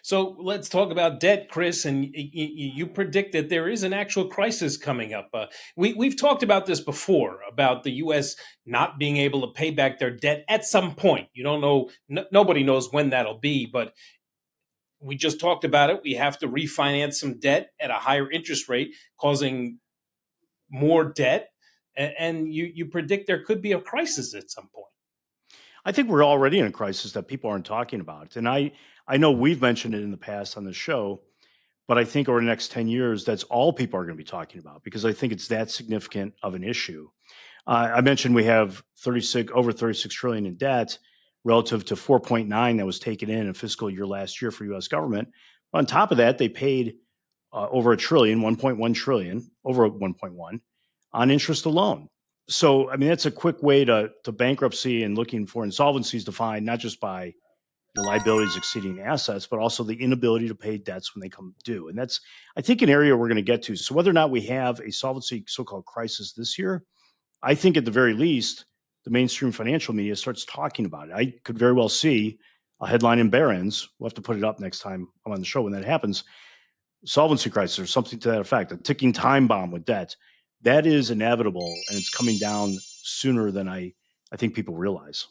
So let's talk about debt, Chris. And you predict that there is an actual crisis coming up. We've talked about this before about the U.S. not being able to pay back their debt at some point. You don't know, nobody knows when that'll be, but we just talked about it. We have to refinance some debt at a higher interest rate, causing more debt. And you predict there could be a crisis at some point. I think we're already in a crisis that people aren't talking about. And I know we've mentioned it in the past on the show, but I think over the next 10 years, that's all people are going to be talking about because I think it's that significant of an issue. I mentioned we have over 36 trillion in debt relative to 4.9 that was taken in a fiscal year last year for US government. On top of that, they paid over a trillion, 1.1 trillion, over 1.1 on interest alone. So, I mean, that's a quick way to bankruptcy and looking for insolvencies defined not just by your liabilities exceeding assets, but also the inability to pay debts when they come due. And that's, I think, an area we're going to get to. So, whether or not we have a solvency so called crisis this year, I think at the very least, the mainstream financial media starts talking about it. I could very well see a headline in Barron's. We'll have to put it up next time I'm on the show when that happens. Solvency crisis or something to that effect, a ticking time bomb with debt. That is inevitable and it's coming down sooner than I think people realize.